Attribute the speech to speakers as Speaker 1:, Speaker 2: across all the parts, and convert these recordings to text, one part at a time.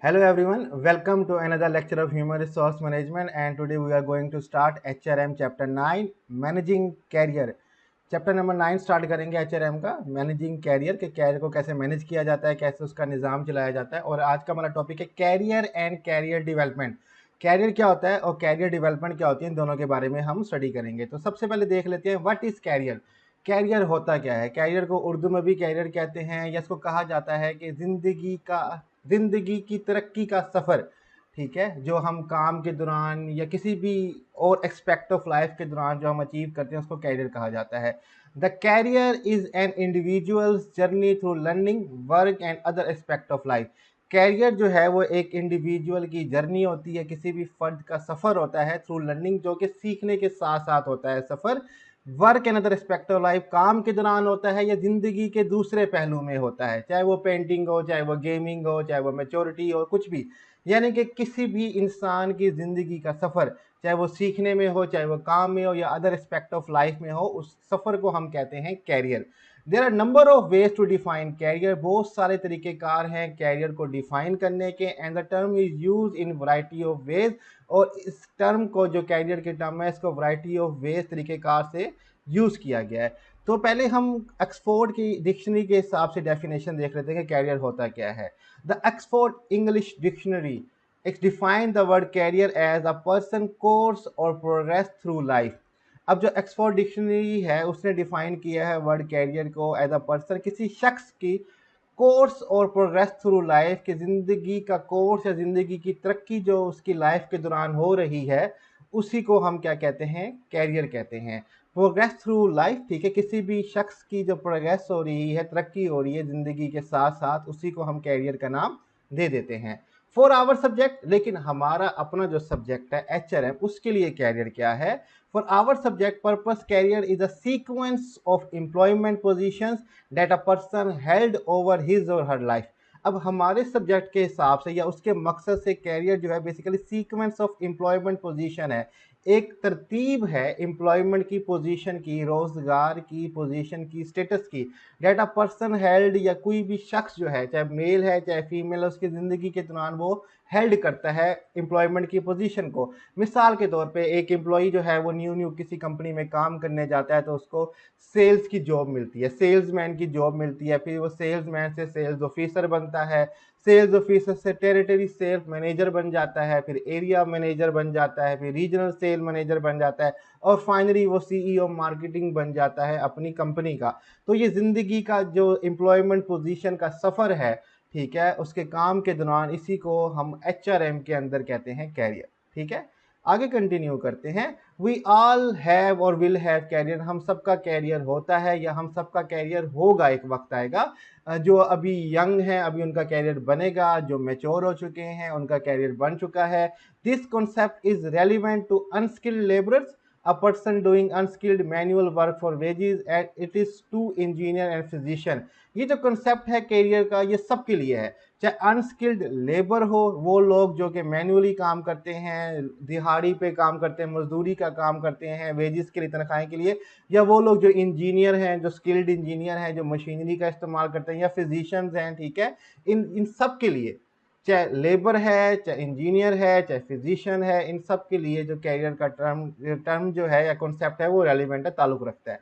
Speaker 1: Hello everyone, welcome to another lecture of Human Resource Management, and today we are going to start HRM chapter 9 Managing Career। Chapter number 9 start करेंगे HRM का managing career के career को कैसे manage किया जाता है, कैसे उसका निज़ाम चलाया जाता है। और आज का हमारा टॉपिक है career and career development. Career क्या होता है और कैरियर डेवलपमेंट क्या होती है, इन दोनों के बारे में हम स्टडी करेंगे। तो सबसे पहले देख लेते हैं व्हाट इज़ कैरियर। कैरियर होता क्या है। कैरियर को उर्दू में भी कैरियर कहते हैं या इसको कहा जाता है कि ज़िंदगी की तरक्की का सफ़र। ठीक है, जो हम काम के दौरान या किसी भी और एक्सपेक्ट ऑफ लाइफ के दौरान जो हम अचीव करते हैं उसको कैरियर कहा जाता है। The career is an individual's journey through learning work and other aspect of life. Career जो है वो एक इंडिविजुअल की जर्नी होती है, किसी भी फर्द का सफ़र होता है थ्रू लर्निंग, जो कि सीखने के साथ साथ होता है सफ़र। Work and other aspect of life काम के दौरान होता है या ज़िंदगी के दूसरे पहलू में होता है, चाहे वो पेंटिंग हो, चाहे वो गेमिंग हो, चाहे वो मैच्योरिटी हो, कुछ भी। यानी कि किसी भी इंसान की ज़िंदगी का सफ़र, चाहे वो सीखने में हो, चाहे वो काम में हो या अदर एस्पेक्ट ऑफ लाइफ में हो, उस सफ़र को हम कहते हैं career. There are number of ways to define career. बहुत सारे तरीक़ेकार हैं कैरियर को डिफाइन करने के, and the term is use in variety of ways. और इस टर्म को, जो कैरियर के टर्म है, इसको वैरायटी ऑफ वेज तरीक़ेकार से यूज़ किया गया है। तो पहले हम ऑक्सफोर्ड की डिक्शनरी के हिसाब से डेफिनेशन देख लेते हैं कि कैरियर होता क्या है। The Oxford English dictionary define the word career as a person course or progress through life. अब जो ऑक्सफोर्ड डिक्शनरी है उसने डिफाइन किया है वर्ड कैरियर को एज अ पर्सन, किसी शख्स की course or progress through life, की ज़िंदगी का कोर्स या ज़िंदगी की तरक्की जो उसकी लाइफ के दौरान हो रही है, उसी को हम क्या कहते हैं, कैरियर कहते हैं। प्रोग्रेस थ्रू लाइफ, ठीक है, किसी भी शख्स की जो प्रोग्रेस हो रही है, तरक्की हो रही है ज़िंदगी के साथ साथ, उसी को हम कैरियर का नाम दे देते हैं। फॉर आवर सब्जेक्ट, लेकिन हमारा अपना जो सब्जेक्ट है HRM, उसके लिए कैरियर क्या है। For our subject purpose, career is a sequence of employment positions that a person held over his or her life. अब हमारे सब्जेक्ट के हिसाब से या उसके मकसद से कैरियर जो है basically sequence of employment position है, एक तरतीब है एम्प्लॉयमेंट की पोजीशन की, रोजगार की पोजीशन की, स्टेटस की, डेट अ पर्सन हेल्ड, या कोई भी शख्स जो है, चाहे मेल है चाहे फीमेल है, उसकी ज़िंदगी के दौरान वो हेल्ड करता है एम्प्लॉयमेंट की पोजीशन को। मिसाल के तौर पे एक एम्प्लॉई जो है वो न्यू किसी कंपनी में काम करने जाता है तो उसको सेल्स की जॉब मिलती है, सेल्समैन की जॉब मिलती है, फिर वो सेल्समैन से सेल्स ऑफिसर बनता है, सेल्स ऑफिसर से टेरिटरी सेल्स मैनेजर बन जाता है, फिर एरिया मैनेजर बन जाता है, फिर रीजनल सेल मैनेजर बन जाता है, और फाइनली वो CEO मार्केटिंग बन जाता है अपनी कंपनी का। तो ये ज़िंदगी का जो एम्प्लॉयमेंट पोजीशन का सफ़र है, ठीक है, उसके काम के दौरान, इसी को हम HRM के अंदर कहते हैं कैरियर। ठीक है, आगे कंटिन्यू करते हैं। वी ऑल हैव और विल हैव कैरियर। हम सबका कैरियर होता है या हम सबका कैरियर होगा, एक वक्त आएगा। जो अभी यंग हैं अभी उनका कैरियर बनेगा, जो मैच्योर हो चुके हैं उनका कैरियर बन चुका है। This concept is relevant to unskilled labourers, a person doing unskilled manual work for wages, and it is to engineer and physician। ये जो कंसेप्ट है कैरियर का, ये सबके लिए है, चाहे अनस्किल्ड लेबर हो, वो लोग जो कि मैन्युअली काम करते हैं, दिहाड़ी पे काम करते हैं, मजदूरी का काम करते हैं वेजेस के लिए, तनख्वाह के लिए, या वो लोग जो इंजीनियर हैं, जो स्किल्ड इंजीनियर हैं, जो मशीनरी का इस्तेमाल करते हैं, या फिजिशियंस हैं। ठीक है, इन सब के लिए, चाहे लेबर है, चाहे इंजीनियर है, चाहे फिजिशियन है, इन सब के लिए जो कैरियर का टर्म जो है या कॉन्सेप्ट है वो रेलिवेंट है, ताल्लुक रखता है।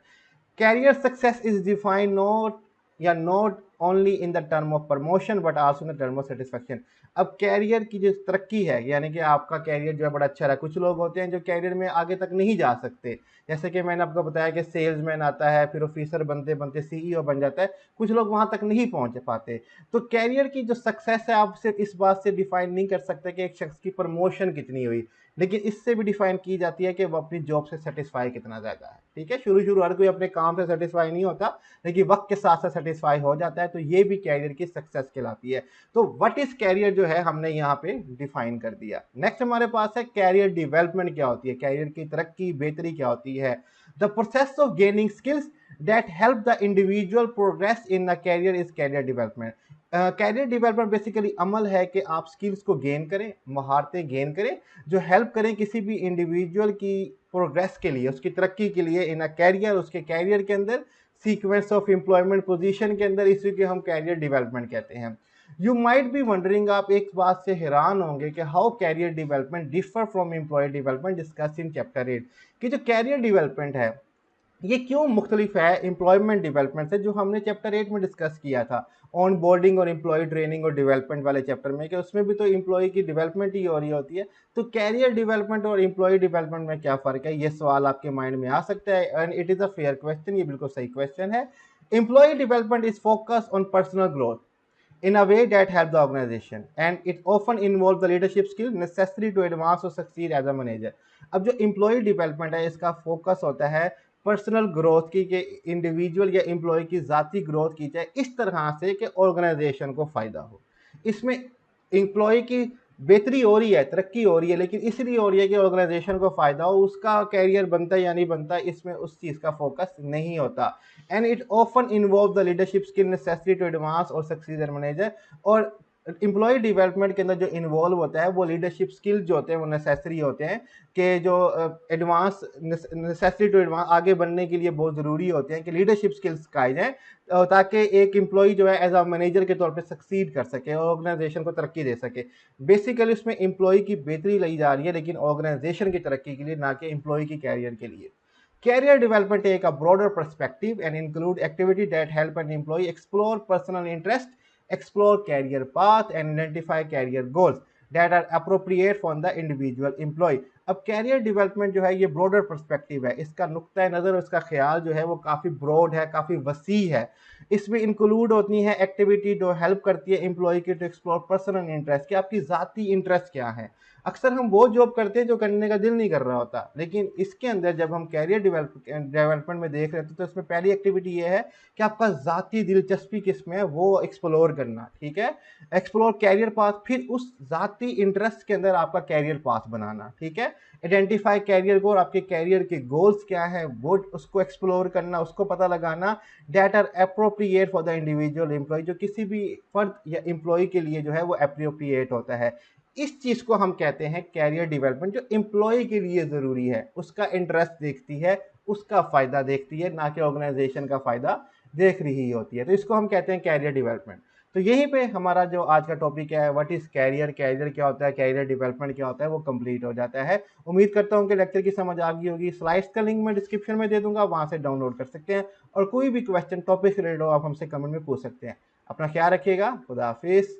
Speaker 1: Career success is defined not only in the term of promotion but also in the term of satisfaction. अब कैरियर की जो तरक्की है, यानी कि आपका कैरियर जो है बड़ा अच्छा रहा। कुछ लोग होते हैं जो कैरियर में आगे तक नहीं जा सकते, जैसे कि मैंने आपको बताया कि सेल्समैन आता है, फिर ऑफिसर बनते बनते CEO बन जाता है, कुछ लोग वहां तक नहीं पहुंच पाते। तो कैरियर की जो सक्सेस है, आप सिर्फ इस बात से डिफाइन नहीं कर सकते कि एक शख्स की प्रमोशन कितनी हुई, लेकिन इससे भी डिफाइन की जाती है कि वो अपनी जॉब से सेटिस्फाई कितना ज़्यादा है। ठीक है, शुरू हर कोई अपने काम से सेटिस्फाई नहीं होता, लेकिन वक्त के साथ साथ सेटिस्फाई हो जाता है, तो ये भी कैरियर की सक्सेस कहलाती है। तो व्हाट इज कैरियर जो है हमने यहाँ पे डिफाइन कर दिया। नेक्स्ट हमारे पास है कैरियर डेवलपमेंट क्या होती है, कैरियर की तरक्की बेहतरी क्या होती है। The process of gaining skills that help the individual progress in the career is career development. Career development basically अमल है कि आप स्किल्स को गेन करें, महारतें गेन करें, जो हेल्प करें किसी भी इंडिविजुअल की प्रोग्रेस के लिए, उसकी तरक्की के लिए इन अ कैरियर, उसके कैरियर के अंदर, सीक्वेंस ऑफ एम्प्लॉयमेंट पोजीशन के अंदर, इसी को हम कैरियर डेवलपमेंट कहते हैं। यू माइट बी वंडरिंग, आप एक बात से हैरान होंगे कि how career development differ from employ development discuss in chapter 8, कि जो कैरियर डेवलपमेंट है ये क्यों मुख्तलिफ है एम्प्लॉयमेंट डेवलपमेंट से, जो हमने चैप्टर 8 में डिस्कस किया था ऑन बोर्डिंग और एम्प्लॉय ट्रेनिंग और डेवलपमेंट वाले चैप्टर में, कि उसमें भी तो एम्प्लॉय की डेवलपमेंट ही हो रही होती है। तो कैरियर डेवलपमेंट और एम्प्लॉय डेवलपमेंट में क्या फ़र्क है, ये सवाल आपके माइंड में आ सकता है, and it is a fair question, ये बिल्कुल सही क्वेश्चन है। Employ development is focus on personal growth in a way that help the organization, and it often involves the leadership skill necessary to advance or succeed as a manager। अब जो employ development है इसका focus होता है personal growth की, कि individual या employ की ज़ाती ग्रोथ की जाए इस तरह से कि ऑर्गेनाइजेशन को फ़ायदा हो। इसमें एम्प्लॉय की बेहतरी हो रही है, तरक्की हो रही है, लेकिन इसलिए हो रही है कि ऑर्गेनाइजेशन को फ़ायदा हो, उसका कैरियर बनता है या नहीं बनता, इसमें उस चीज़ का फोकस नहीं होता। And it often involve the leadership skill necessary to advance or succeed as manager. और एम्प्लॉय डेवलपमेंट के अंदर जो इन्वॉल्व होता है वो लीडरशिप स्किल्स जो होते हैं वो नेसेसरी होते हैं, कि जो एडवांस नेसेसरी टू एडवांस आगे बढ़ने के लिए बहुत ज़रूरी होते हैं कि लीडरशिप स्किल्स सिखाए जाएँ, ताकि एक एम्प्लॉय जो है एज अ मैनेजर के तौर पे सक्सीड कर सके और ऑर्गेनाइजेशन को तरक्की दे सके। बेसिकली उसमें एम्प्लॉय की बेहतरी लाई जा रही है, लेकिन ऑर्गेनाइजेशन की तरक्की के लिए, ना कि एम्प्लॉय की कैरियर के लिए। Career development take a broader perspective and include activity that help an employee explore personal interest, explore career path, and identify career goals that are appropriate for the individual employee। अब career development जो है ये broader perspective है, इसका नुक्ता नज़र और इसका ख्याल जो है वो काफ़ी ब्रॉड है, काफ़ी वसी है। इसमें इंक्लूड होती है एक्टिविटी जो हेल्प करती है एम्प्लॉय की टू एक्सप्लोर पर्सनल इंटरेस्ट, कि आपकी ज़ाती इंटरेस्ट क्या है। अक्सर हम वो जॉब करते हैं जो करने का दिल नहीं कर रहा होता, लेकिन इसके अंदर जब हम कैरियर डेवलपमेंट में देख रहे हैं तो इसमें पहली एक्टिविटी ये है कि आपका ज़ाती दिलचस्पी किस में है वो एक्सप्लोर करना, ठीक है। एक्सप्लोर कैरियर पाथ, फिर उस ज़ाती इंटरेस्ट के अंदर आपका कैरियर पाथ बनाना, ठीक है। आइडेंटिफाई कैरियर गोल, आपके कैरियर के गोल्स क्या है वो उसको एक्सप्लोर करना, उसको पता लगाना। That are appropriate for the individual employ, जो किसी भी फर्द या एम्प्लॉय के लिए जो है वो अप्रोप्रिएट होता है। इस चीज को हम कहते हैं कैरियर डेवलपमेंट, जो एम्प्लॉय के लिए जरूरी है, उसका इंटरेस्ट देखती है, उसका फायदा देखती है, ना कि ऑर्गेनाइजेशन का फायदा देख रही होती है। तो इसको हम कहते हैं कैरियर डेवलपमेंट। तो यहीं पे हमारा जो आज का टॉपिक है व्हाट इज कैरियर, कैरियर क्या होता है, कैरियर डेवलपमेंट क्या होता है, वो कंप्लीट हो जाता है। उम्मीद करता हूँ कि लेक्चर की समझ आ गई होगी। स्लाइड्स का लिंक मैं डिस्क्रिप्शन में दे दूंगा, वहां से डाउनलोड कर सकते हैं, और कोई भी क्वेश्चन टॉपिक से रिलेटेड हो आप हमसे कमेंट में पूछ सकते हैं। अपना ख्याल रखिएगा, खुदा हाफिज।